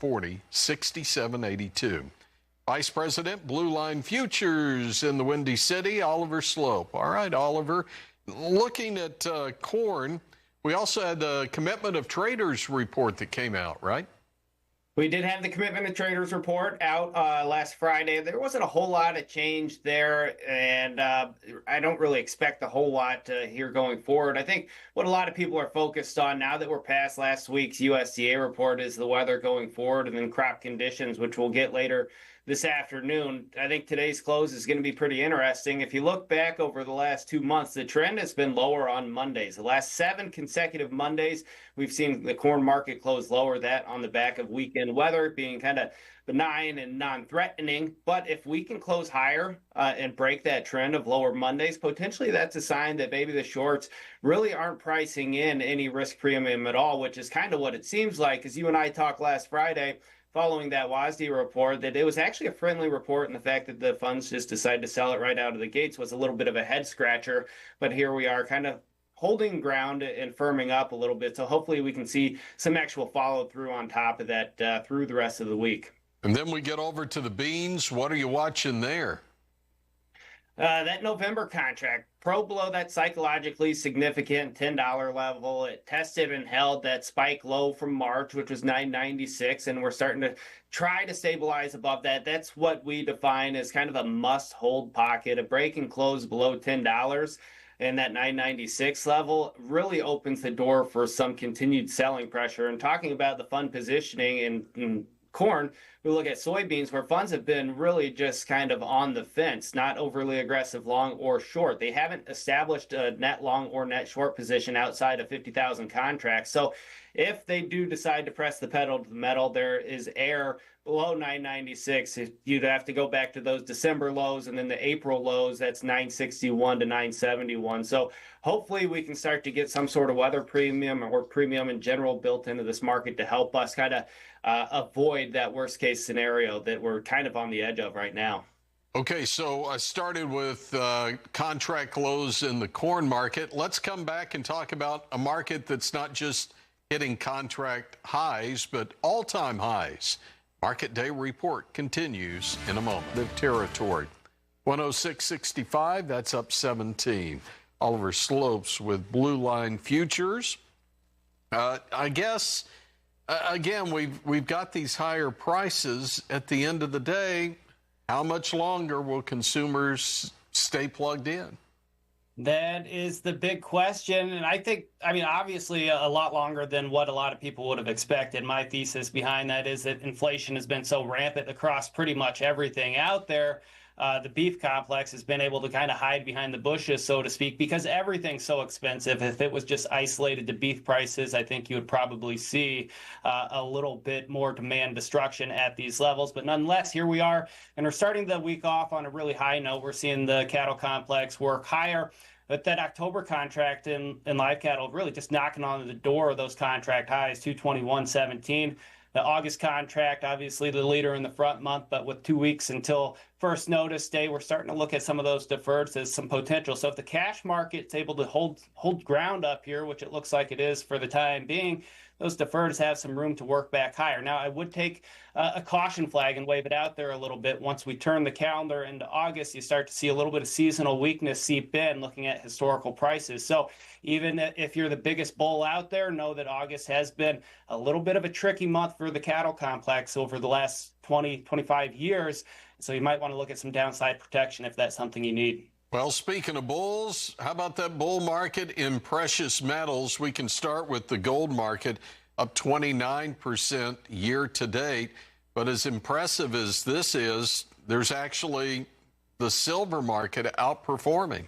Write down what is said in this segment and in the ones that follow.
140, 67.82. Vice President, Blue Line Futures in the Windy City, Oliver Slope. All right, Oliver, looking at corn, we also had the Commitment of Traders report that came out, right? We did have the Commitment of Traders report out last Friday. There wasn't a whole lot of change there, and I don't really expect a whole lot here going forward. I think what a lot of people are focused on now that we're past last week's USDA report is the weather going forward and then crop conditions, which we'll get later this afternoon. I think today's close is going to be pretty interesting. If you look back over the last 2 months, the trend has been lower on Mondays. The last 7 consecutive Mondays, we've seen the corn market close lower, that on the back of weekend weather being kind of benign and non-threatening. But if we can close higher and break that trend of lower Mondays, potentially that's a sign that maybe the shorts really aren't pricing in any risk premium at all, which is kind of what it seems like. As you and I talked last Friday, following that WASDE report, that it was actually a friendly report, and the fact that the funds just decided to sell it right out of the gates was a little bit of a head scratcher. But here we are kind of holding ground and firming up a little bit. So hopefully we can see some actual follow through on top of that through the rest of the week. And then we get over to the beans. What are you watching there? That November contract, below that psychologically significant $10 level. It tested and held that spike low from March, which was $9.96, and we're starting to try to stabilize above that. That's what we define as kind of a must-hold pocket. A break and close below $10 and that $9.96 level really opens the door for some continued selling pressure. And talking about the fund positioning in corn, we look at soybeans, where funds have been really just kind of on the fence, not overly aggressive long or short. They haven't established a net long or net short position outside of 50,000 contracts. So if they do decide to press the pedal to the metal, there is air below 996. You'd have to go back to those December lows, and then the April lows, that's 961 to 971. So hopefully we can start to get some sort of weather premium or premium in general built into this market to help us kind of avoid that worst case scenario that we're kind of on the edge of right now. Okay, so I started with contract lows in the corn market. Let's come back and talk about a market that's not just hitting contract highs, but all-time highs. Market day report continues in a moment. The territory, 106.65, that's up 17. Oliver Slopes with Blue Line Futures. I guess, again, we've got these higher prices. At the end of the day, how much longer will consumers stay plugged in? That is the big question. And I think, obviously a lot longer than what a lot of people would have expected. My thesis behind that is that inflation has been so rampant across pretty much everything out there. The beef complex has been able to kind of hide behind the bushes, so to speak, because everything's so expensive. If it was just isolated to beef prices, I think you would probably see a little bit more demand destruction at these levels. But nonetheless, here we are, and we're starting the week off on a really high note. We're seeing the cattle complex work higher. But that October contract in live cattle really just knocking on the door of those contract highs, 221.17. The August contract, obviously the leader in the front month, but with 2 weeks until first notice day, we're starting to look at some of those deferreds as some potential. So if the cash market's able to hold ground up here, which it looks like it is for the time being, those deferreds have some room to work back higher. Now, I would take a caution flag and wave it out there a little bit. Once we turn the calendar into August, you start to see a little bit of seasonal weakness seep in, looking at historical prices. So even if you're the biggest bull out there, know that August has been a little bit of a tricky month for the cattle complex over the last 20, 25 years. So you might want to look at some downside protection if that's something you need. Well, speaking of bulls, how about that bull market in precious metals? We can start with the gold market, up 29% year to date. But as impressive as this is, there's actually the silver market outperforming.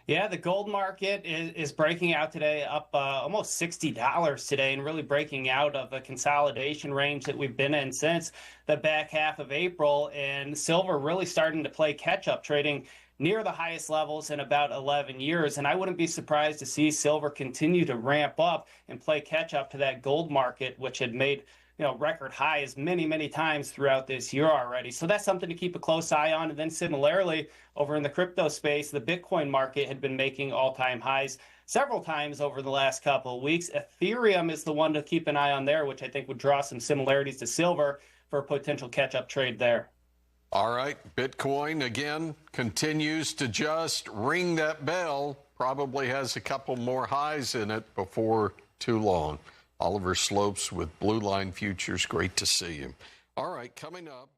Yeah, the gold market is breaking out today, up almost $60 today, and really breaking out of a consolidation range that we've been in since the back half of April. And silver really starting to play catch-up, trading near the highest levels in about 11 years. And I wouldn't be surprised to see silver continue to ramp up and play catch-up to that gold market, which had made record highs many, many times throughout this year already. So that's something to keep a close eye on. And then similarly, over in the crypto space, the Bitcoin market had been making all-time highs several times over the last couple of weeks. Ethereum is the one to keep an eye on there, which I think would draw some similarities to silver for a potential catch-up trade there. All right, Bitcoin again continues to just ring that bell. Probably has a couple more highs in it before too long. Oliver Slopes with Blue Line Futures, great to see you. All right, coming up.